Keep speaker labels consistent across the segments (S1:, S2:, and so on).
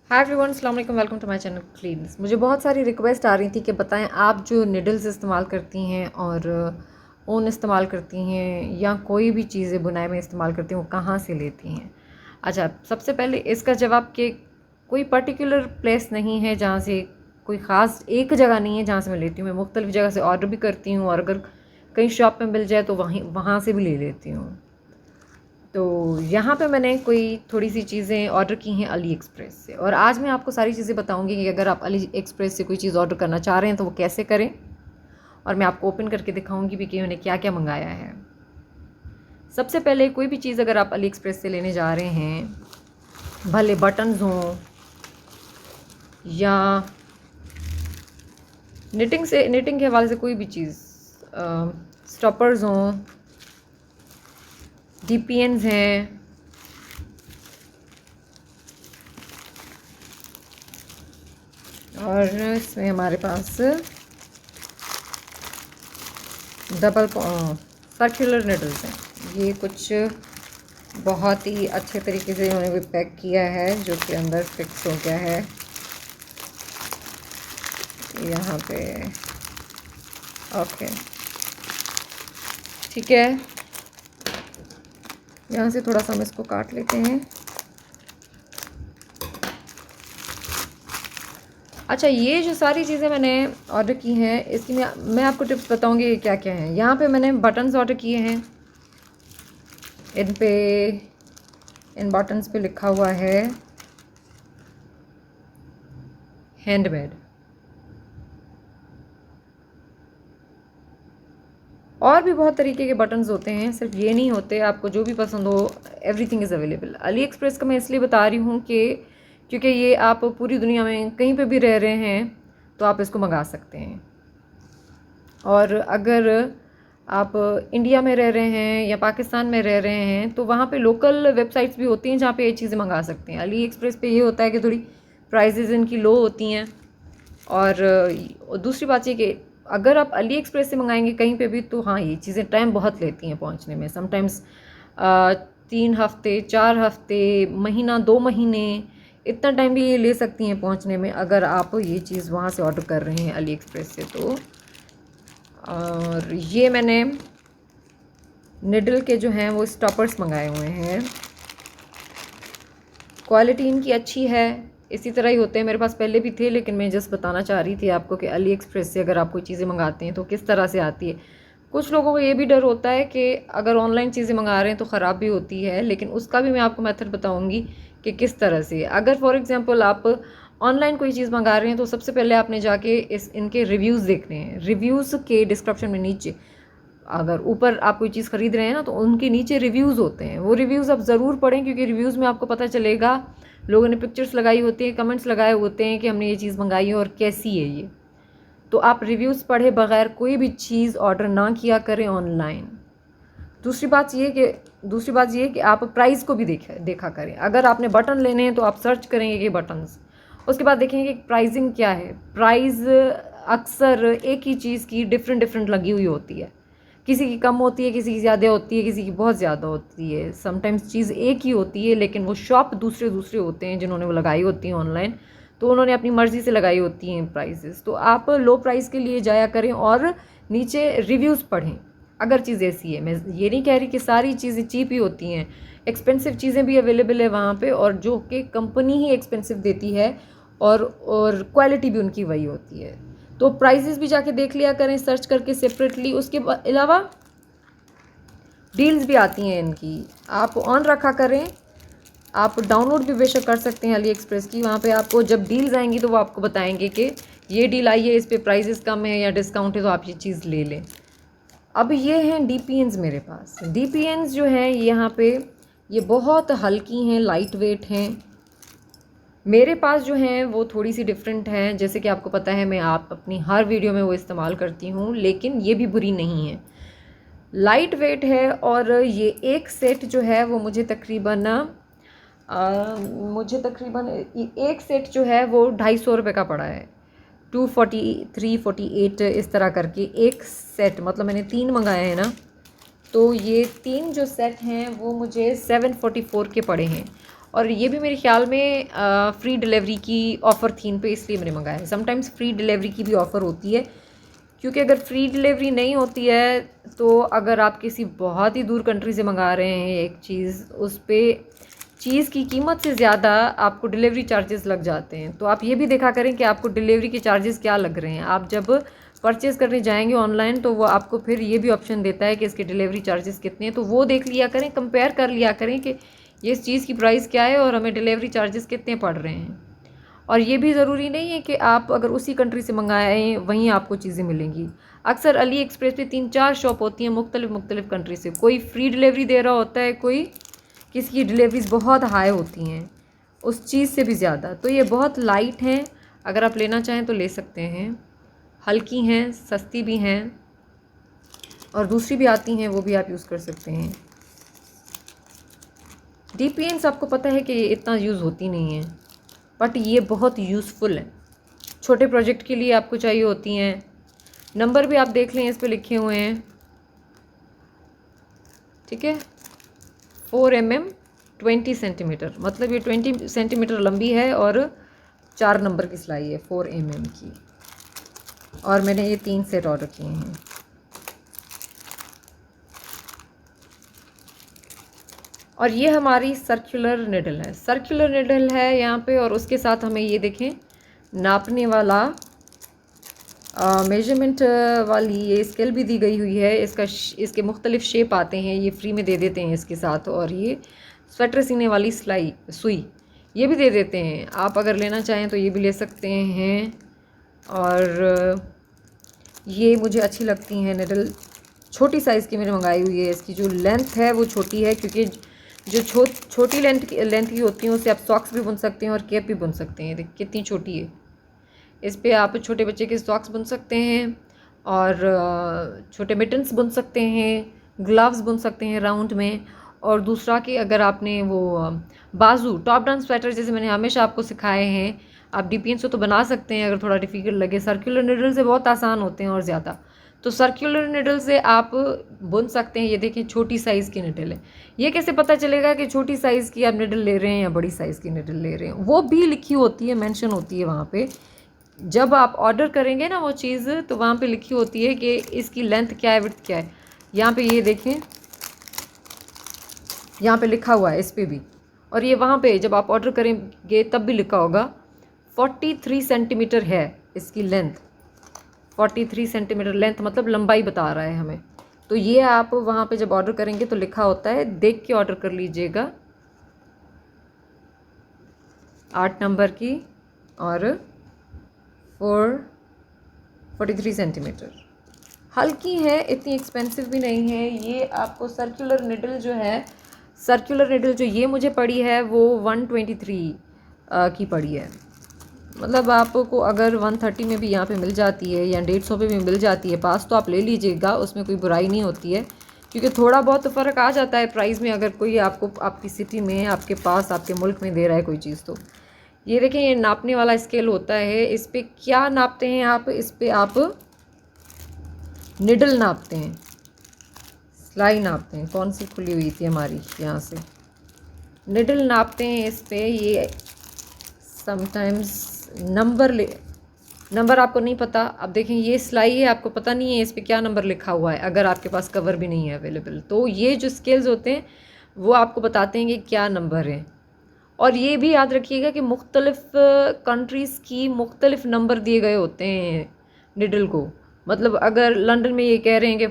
S1: हाय everyone, अस्सलाम वालेकुम, welcome to my channel क्लीन्स। मुझे बहुत सारी रिक्वेस्ट आ रही थी कि बताएं आप जो निडल्स इस्तेमाल करती हैं और ऊन इस्तेमाल करती हैं या कोई भी चीज़ें बुनाई में इस्तेमाल करती हैं वो कहाँ से लेती हैं। अच्छा, सबसे पहले इसका जवाब कि कोई पर्टिकुलर प्लेस नहीं है जहाँ से, कोई ख़ास एक जगह नहीं है जहाँ से मैं लेती हूँ। मैं मुख्तलिफ़ जगह से ऑर्डर भी करती हूँ और अगर कहीं शॉप में मिल जाए तो वहाँ से भी ले लेती हूँ। तो यहाँ पे मैंने कोई थोड़ी सी चीज़ें ऑर्डर की हैं अली एक्सप्रेस से, और आज मैं आपको सारी चीज़ें बताऊँगी कि अगर आप अली एक्सप्रेस से कोई चीज़ ऑर्डर करना चाह रहे हैं तो वो कैसे करें, और मैं आपको ओपन करके दिखाऊँगी भी कि मैंने क्या क्या मंगाया है। सबसे पहले कोई भी चीज़ अगर आप अली एक्सप्रेस से लेने जा रहे हैं, भले बटन्स हों या निटिंग के हवाले से कोई भी चीज़, स्टॉपर्स हों, DPNs हैं, और इसमें हमारे पास डबल सर्कुलर निडल्स हैं। ये कुछ बहुत ही अच्छे तरीके से इन्होंने भी पैक किया है जो कि अंदर फिक्स हो गया है यहाँ पे। ओके, ठीक है, यहाँ से थोड़ा सा हम इसको काट लेते हैं। अच्छा, ये जो सारी चीज़ें मैंने ऑर्डर की हैं इसकी मैं आपको टिप्स बताऊंगी कि क्या क्या हैं। यहाँ पे मैंने बटन्स ऑर्डर किए हैं, इन बटन्स पे लिखा हुआ है हैंडमेड। और भी बहुत तरीके के बटन्स होते हैं, सिर्फ ये नहीं होते, आपको जो भी पसंद हो everything is available. Ali express का मैं इसलिए बता रही हूँ कि क्योंकि ये आप पूरी दुनिया में कहीं पे भी रह रहे हैं तो आप इसको मंगा सकते हैं। और अगर आप इंडिया में रह रहे हैं या पाकिस्तान में रह रहे हैं तो वहाँ पे लोकल वेबसाइट्स भी होती हैं जहाँ पे ये चीज़ें मंगा सकते हैं। अली एक्सप्रेस पे ये होता है कि थोड़ी प्राइजेज़ इनकी लो होती हैं। और दूसरी बात ये कि अगर आप अली एक्सप्रेस से मंगाएंगे कहीं पे भी तो हाँ, ये चीज़ें टाइम बहुत लेती हैं पहुँचने में। समटाइम्स 3 हफ्ते, 4 हफ्ते, महीना, 2 महीने, इतना टाइम भी ये ले सकती हैं पहुँचने में अगर आप ये चीज़ वहाँ से ऑर्डर कर रहे हैं अली एक्सप्रेस से। तो और ये मैंने निडल के जो हैं वो स्टॉपर्स मंगाए हुए हैं, क्वालिटी इनकी अच्छी है। इसी तरह ही होते हैं, मेरे पास पहले भी थे, लेकिन मैं जस्ट बताना चाह रही थी आपको कि अली एक्सप्रेस से अगर आप कोई चीज़ें मंगाते हैं तो किस तरह से आती है। कुछ लोगों को ये भी डर होता है कि अगर ऑनलाइन चीज़ें मंगा रहे हैं तो ख़राब भी होती है, लेकिन उसका भी मैं आपको मेथड बताऊँगी कि किस तरह से। अगर फॉर एग्ज़ाम्पल आप ऑनलाइन कोई चीज़ मंगा रहे हैं तो सबसे पहले आपने जाके इनके रिव्यूज़ देखने हैं। रिव्यूज़ के डिस्क्रिप्शन में नीचे, अगर ऊपर आप कोई चीज़ ख़रीद रहे हैं ना तो उनके नीचे रिव्यूज़ होते हैं, वो रिव्यूज़ आप ज़रूर पढ़ें, क्योंकि रिव्यूज़ में आपको पता चलेगा, लोगों ने पिक्चर्स लगाई होती हैं, कमेंट्स लगाए होते हैं कि हमने ये चीज़ मंगाई है और कैसी है ये। तो आप रिव्यूज़ पढ़े बगैर कोई भी चीज़ ऑर्डर ना किया करें ऑनलाइन। दूसरी बात ये कि आप प्राइस को भी देखा करें। अगर आपने बटन लेने हैं तो आप सर्च करेंगे कि बटन्स, उसके बाद देखेंगे कि प्राइसिंग क्या है। प्राइस अक्सर एक ही चीज़ की डिफरेंट लगी हुई होती है, किसी की कम होती है, किसी की ज़्यादा होती है, किसी की बहुत ज़्यादा होती है। समटाइम्स चीज़ एक ही होती है लेकिन वो शॉप दूसरे होते हैं जिन्होंने वो लगाई होती हैं ऑनलाइन, तो उन्होंने अपनी मर्ज़ी से लगाई होती हैं प्राइसेस। तो आप लो प्राइस के लिए जाया करें और नीचे रिव्यूज़ पढ़ें अगर चीज़ ऐसी है। मैं ये नहीं कह रही कि सारी चीज़ें चीप ही होती हैं, एक्सपेंसिव चीज़ें भी अवेलेबल है वहाँ पे, और जो कि कंपनी ही एक्सपेंसिव देती है और क्वालिटी भी उनकी वही होती है। तो प्राइसेस भी जाके देख लिया करें सर्च करके सेपरेटली। उसके अलावा डील्स भी आती हैं इनकी, आप ऑन रखा करें। आप डाउनलोड भी बेशक कर सकते हैं अली एक्सप्रेस की, वहाँ पे आपको जब डील्स आएंगी तो वो आपको बताएंगे कि ये डील आई है, इस पे प्राइसेस कम है या डिस्काउंट है, तो आप ये चीज़ ले लें। अब ये हैं DPNs मेरे पास। DPNs जो हैं यहाँ पे ये बहुत हल्की हैं, लाइट वेट हैं। मेरे पास जो हैं वो थोड़ी सी डिफरेंट हैं, जैसे कि आपको पता है मैं आप अपनी हर वीडियो में वो इस्तेमाल करती हूँ, लेकिन ये भी बुरी नहीं है, लाइट वेट है। और ये एक सेट जो है वो मुझे तकरीबन एक सेट जो है वो 250 रुपये का पड़ा है, 243, 48 इस तरह करके एक सेट। मतलब मैंने 3 मंगाए हैं ना, तो ये 3 जो सेट हैं वो मुझे 744 के पड़े हैं। और ये भी मेरे ख्याल में फ्री डिलीवरी की ऑफ़र थी इन पे, इसलिए मैंने मंगाया है। समटाइम्स फ्री डिलीवरी की भी ऑफ़र होती है, क्योंकि अगर फ्री डिलीवरी नहीं होती है तो अगर आप किसी बहुत ही दूर कंट्री से मंगा रहे हैं एक चीज़, उस पर चीज़ की कीमत से ज़्यादा आपको डिलीवरी चार्जेस लग जाते हैं। तो आप ये भी देखा करें कि आपको डिलीवरी के चार्जेस क्या लग रहे हैं। आप जब परचेज़ करने जाएंगे ऑनलाइन तो वो आपको फिर ये भी ऑप्शन देता है कि इसके डिलीवरी चार्जेस कितने हैं, तो वो देख लिया करें, कंपेयर कर लिया करें कि ये इस चीज़ की प्राइस क्या है और हमें डिलीवरी चार्जेस कितने पड़ रहे हैं। और ये भी ज़रूरी नहीं है कि आप अगर उसी कंट्री से मंगाएं वहीं आपको चीज़ें मिलेंगी। अक्सर अली एक्सप्रेस पे 3-4 शॉप होती हैं मुख्तलिफ़ कंट्री से, कोई फ्री डिलीवरी दे रहा होता है, कोई किसी की डिलीवरीज बहुत हाई होती हैं उस चीज़ से भी ज़्यादा। तो ये बहुत लाइट हैं, अगर आप लेना चाहें तो ले सकते हैं, हल्की हैं, सस्ती भी हैं, और दूसरी भी आती हैं वो भी आप यूज़ कर सकते हैं। DPNs आपको पता है कि ये इतना यूज़ होती नहीं है, बट ये बहुत यूज़फुल है। छोटे प्रोजेक्ट के लिए आपको चाहिए होती हैं। नंबर भी आप देख लें, इस पे लिखे हुए हैं, ठीक है। 4 mm 20 सेंटीमीटर, मतलब ये 20 सेंटीमीटर लंबी है और 4 नंबर की सिलाई है 4 mm की। और मैंने ये 3 सेट ऑर्डर किए हैं। और ये हमारी सर्कुलर निडल है, सर्कुलर निडल है यहाँ पे, और उसके साथ हमें ये देखें नापने वाला मेजरमेंट वाली ये स्केल भी दी गई हुई है। इसके मुख्तलिफ शेप आते हैं, ये फ्री में दे देते हैं इसके साथ। और ये स्वेटर सीने वाली सुई ये भी दे देते हैं, आप अगर लेना चाहें तो ये भी ले सकते हैं। और ये मुझे अच्छी लगती हैं निडल, छोटी साइज़ की मैंने मंगाई हुई है। इसकी जो लेंथ है वो छोटी है, क्योंकि जो छोटी लेंथ की होती हैं उससे आप सॉक्स भी बुन सकते हैं और कैप भी बुन सकते हैं। देखिए कितनी छोटी है, इस पे आप छोटे बच्चे के सॉक्स बुन सकते हैं और छोटे मिटन्स बुन सकते हैं, ग्लव्स बुन सकते हैं राउंड में। और दूसरा कि अगर आपने वो बाजू टॉप डाउन स्वेटर जैसे मैंने हमेशा आपको सिखाए हैं, आप DPN से तो बना सकते हैं अगर थोड़ा डिफ़िकल्ट लगे। सर्कुलर निडल से बहुत आसान होते हैं और ज़्यादा, तो सर्कुलर निडल से आप बुन सकते हैं। ये देखें छोटी साइज़ की निडल है। ये कैसे पता चलेगा कि छोटी साइज़ की आप निडल ले रहे हैं या बड़ी साइज़ की निडल ले रहे हैं? वो भी लिखी होती है, मेंशन होती है वहाँ पे। जब आप ऑर्डर करेंगे ना वो चीज़, तो वहाँ पे लिखी होती है कि इसकी लेंथ क्या है, विड्थ क्या है। यहाँ पे ये देखें, यहाँ पे लिखा हुआ है इस पे भी। और ये वहाँ पे जब आप ऑर्डर करेंगे तब भी लिखा होगा 43 सेंटीमीटर है इसकी लेंथ। 43 सेंटीमीटर लेंथ मतलब लंबाई बता रहा है हमें। तो ये आप वहाँ पे जब ऑर्डर करेंगे तो लिखा होता है, देख के ऑर्डर कर लीजिएगा। 8 नंबर की और 43 सेंटीमीटर, हल्की है, इतनी एक्सपेंसिव भी नहीं है। ये आपको सर्कुलर निडल जो है, सर्कुलर निडल जो ये मुझे पड़ी है वो 123 की पड़ी है। मतलब आपको अगर 130 में भी यहाँ पे मिल जाती है या 150 पे भी मिल जाती है पास, तो आप ले लीजिएगा, उसमें कोई बुराई नहीं होती है। क्योंकि थोड़ा बहुत तो फ़र्क आ जाता है प्राइस में, अगर कोई आपको आपकी सिटी में, आपके पास, आपके मुल्क में दे रहा है कोई चीज़। तो ये देखें, ये नापने वाला स्केल होता है। इस पर क्या नापते हैं आप? इस पर आप निडल नापते हैं, सिलाई नापते हैं। कौन सी खुली हुई थी हमारी, यहाँ से निडल नापते हैं इस पर। ये समटाइम्स नंबर आपको नहीं पता। अब देखें ये सिलाई है, आपको पता नहीं है इस पर क्या नंबर लिखा हुआ है, अगर आपके पास कवर भी नहीं है अवेलेबल। तो ये जो स्केल्स होते हैं वो आपको बताते हैं कि क्या नंबर है। और ये भी याद रखिएगा कि मुख्तलिफ़ कंट्रीज़ की मुख्तलिफ़ नंबर दिए गए होते हैं निडल को। मतलब अगर लंदन में ये कह रहे हैं कि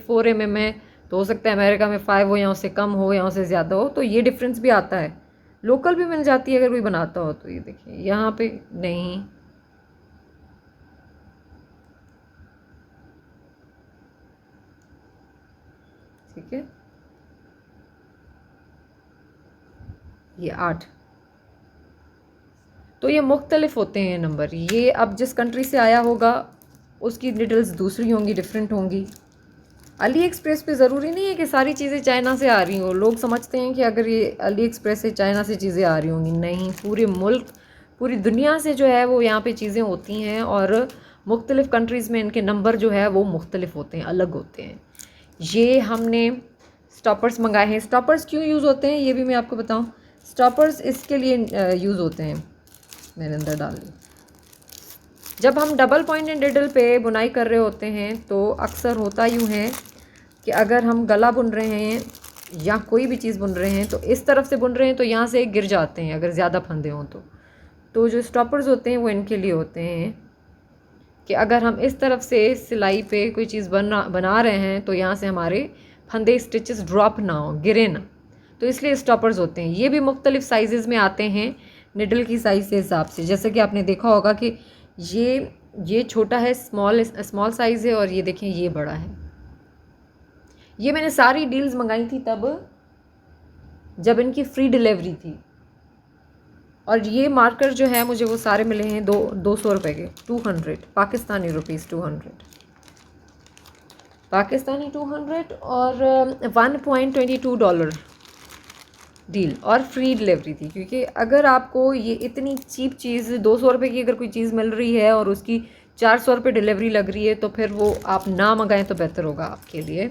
S1: 4 mm है, तो हो सकता है अमेरिका में 5 हो या उससे कम हो या उससे ज़्यादा हो। तो ये डिफरेंस भी आता है। लोकल भी मिल जाती है अगर कोई बनाता हो तो। ये देखिए यहाँ पे नहीं, ठीक है, ये 8। तो ये मुख्तलिफ होते हैं नंबर। ये अब जिस कंट्री से आया होगा उसकी डिटेल्स दूसरी होंगी, डिफरेंट होंगी। अली एक्सप्रेस पे ज़रूरी नहीं है कि सारी चीज़ें चाइना से आ रही हों। लोग समझते हैं कि अगर ये अली एक्सप्रेस से चाइना से चीज़ें आ रही होंगी, नहीं, पूरे मुल्क, पूरी दुनिया से जो है वो यहाँ पे चीज़ें होती हैं। और मुख्तलिफ़ कंट्रीज़ में इनके नंबर जो है वो मुख्तलिफ होते हैं, अलग होते हैं। ये हमने स्टॉपर्स मंगाए हैं। स्टॉपर्स क्यों यूज़ होते हैं ये भी मैं आपको बताऊँ। स्टॉपर्स इसके लिए यूज़ होते हैं, मैंने अंदर डाल दी। जब हम डबल पॉइंटेड निडल पे बुनाई कर रहे होते हैं तो अक्सर होता यूँ है कि अगर हम गला बुन रहे हैं या कोई भी चीज़ बुन रहे हैं तो इस तरफ से बुन रहे हैं तो यहाँ से गिर जाते हैं अगर ज़्यादा फंदे हों तो जो स्टॉपर्स होते हैं वो इनके लिए होते हैं कि अगर हम इस तरफ से सिलाई पे कोई चीज़ बना रहे हैं तो यहाँ से हमारे फंदे स्टिचेस ड्रॉप ना हो, गिरे ना, तो इसलिए स्टॉपर्स होते हैं। ये भी मुख्तलिफ साइज़ में आते हैं निडल की साइज़ के हिसाब से। जैसे कि आपने देखा होगा कि ये छोटा है, स्मॉल साइज़ है, और ये देखें ये बड़ा है। ये मैंने सारी डील्स मंगाई थी तब जब इनकी फ्री डिलीवरी थी, और ये मार्कर जो है मुझे वो सारे मिले हैं 200 रुपये के, 200 पाकिस्तानी रुपीज़, 200 पाकिस्तानी 200 और $1.22 डील, और फ्री डिलीवरी थी। क्योंकि अगर आपको ये इतनी चीप चीज़ 200 रुपये की अगर कोई चीज़ मिल रही है और उसकी 400 रुपये डिलीवरी लग रही है तो फिर वो आप ना मंगाएं तो बेहतर होगा आपके लिए।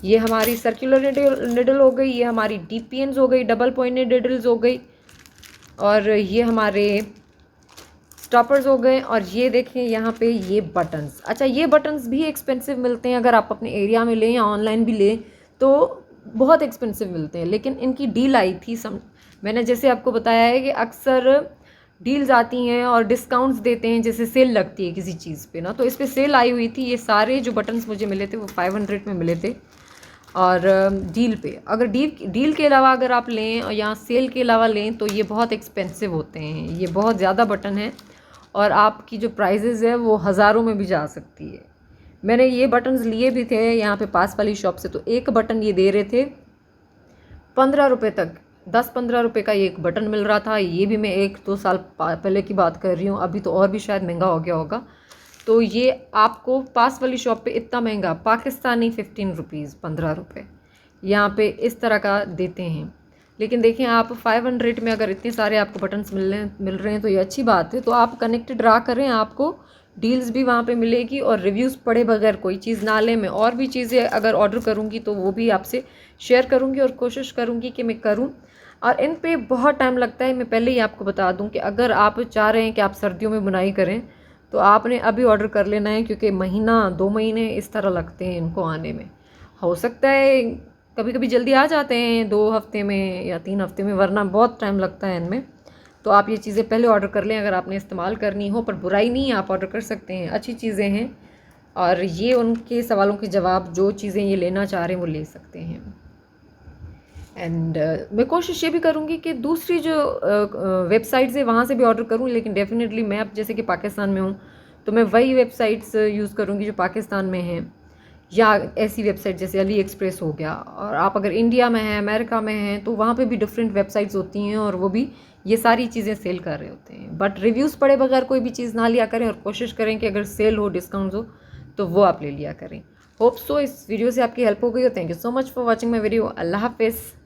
S1: ये हमारी सर्कुलर निडल हो गई, ये हमारी DPNs हो गई, डबल पॉइंटेड निडल्स हो गई, और ये हमारे स्टॉपर्स हो गए। और ये देखें यहाँ पे ये बटन्स। अच्छा, ये बटन्स भी एक्सपेंसिव मिलते हैं, अगर आप अपने एरिया में लें या ऑनलाइन भी लें तो बहुत एक्सपेंसिव मिलते हैं, लेकिन इनकी डील आई थी। मैंने जैसे आपको बताया है कि अक्सर डील्स आती हैं और डिस्काउंट्स देते हैं, जैसे सेल लगती है किसी चीज़ पे ना, तो इस पर सेल आई हुई थी। ये सारे जो बटन्स मुझे मिले थे वो 500 में मिले थे, और डील पे। अगर डील के अलावा अगर आप लें या सेल के अलावा लें तो ये बहुत एक्सपेंसिव होते हैं, ये बहुत ज़्यादा बटन है और आपकी जो प्राइजेज़ है वो हज़ारों में भी जा सकती है। मैंने ये बटन्स लिए भी थे यहाँ पे पास वाली शॉप से, तो एक बटन ये दे रहे थे 15 रुपये तक, 10-15 रुपये का एक बटन मिल रहा था। ये भी मैं 1-2 साल पहले की बात कर रही हूँ, अभी तो और भी शायद महंगा हो गया होगा। तो ये आपको पास वाली शॉप पे इतना महंगा, पाकिस्तानी 15 रुपीज़, 15 रुपये यहाँ पे इस तरह का देते हैं। लेकिन देखें आप 500 में अगर इतने सारे आपको बटन्स मिल रहे हैं तो ये अच्छी बात है। तो आप कनेक्टेड रहा करें, आपको डील्स भी वहाँ पे मिलेगी, और रिव्यूज़ पढ़े बगैर कोई चीज़ ना लें। मैं और भी चीज़ें अगर ऑर्डर करूँगी तो वो भी आपसे शेयर करूँगी और कोशिश करूँगी कि मैं करूँ। और इन पे बहुत टाइम लगता है। मैं पहले ही आपको बता दूँ कि अगर आप चाह रहे हैं कि आप सर्दियों में बुनाई करें तो आपने अभी ऑर्डर कर लेना है, क्योंकि महीना 2 महीने इस तरह लगते हैं इनको आने में। हो सकता है कभी कभी जल्दी आ जाते हैं 2 हफ्ते में या 3 हफ्ते में, वरना बहुत टाइम लगता है इनमें। तो आप ये चीज़ें पहले ऑर्डर कर लें अगर आपने इस्तेमाल करनी हो, पर बुराई नहीं है, आप ऑर्डर कर सकते हैं, अच्छी चीज़ें हैं। और ये उनके सवालों के जवाब, जो चीज़ें ये लेना चाह रहे हैं वो ले सकते हैं। एंड मैं कोशिश ये भी करूँगी कि दूसरी जो वेबसाइट्स है वहाँ से भी ऑर्डर करूँ, लेकिन डेफिनेटली मैं अब जैसे कि पाकिस्तान में हूँ तो मैं वही वेबसाइट्स यूज़ करूँगी जो पाकिस्तान में हैं, या ऐसी वेबसाइट जैसे अली एक्सप्रेस हो गया। और आप अगर इंडिया में हैं, अमेरिका में हैं, तो वहाँ पे भी डिफरेंट वेबसाइट्स होती हैं और वो भी ये सारी चीज़ें सेल कर रहे होते हैं। बट रिव्यूज़ पढ़े बगैर कोई भी चीज़ ना लिया करें, और कोशिश करें कि अगर सेल हो, डिस्काउंट्स हो तो वो आप ले लिया करें। होप सो इस वीडियो से आपकी हेल्प हो गई हो। Thank you so much for watching my video. अल्लाह हाफिज़।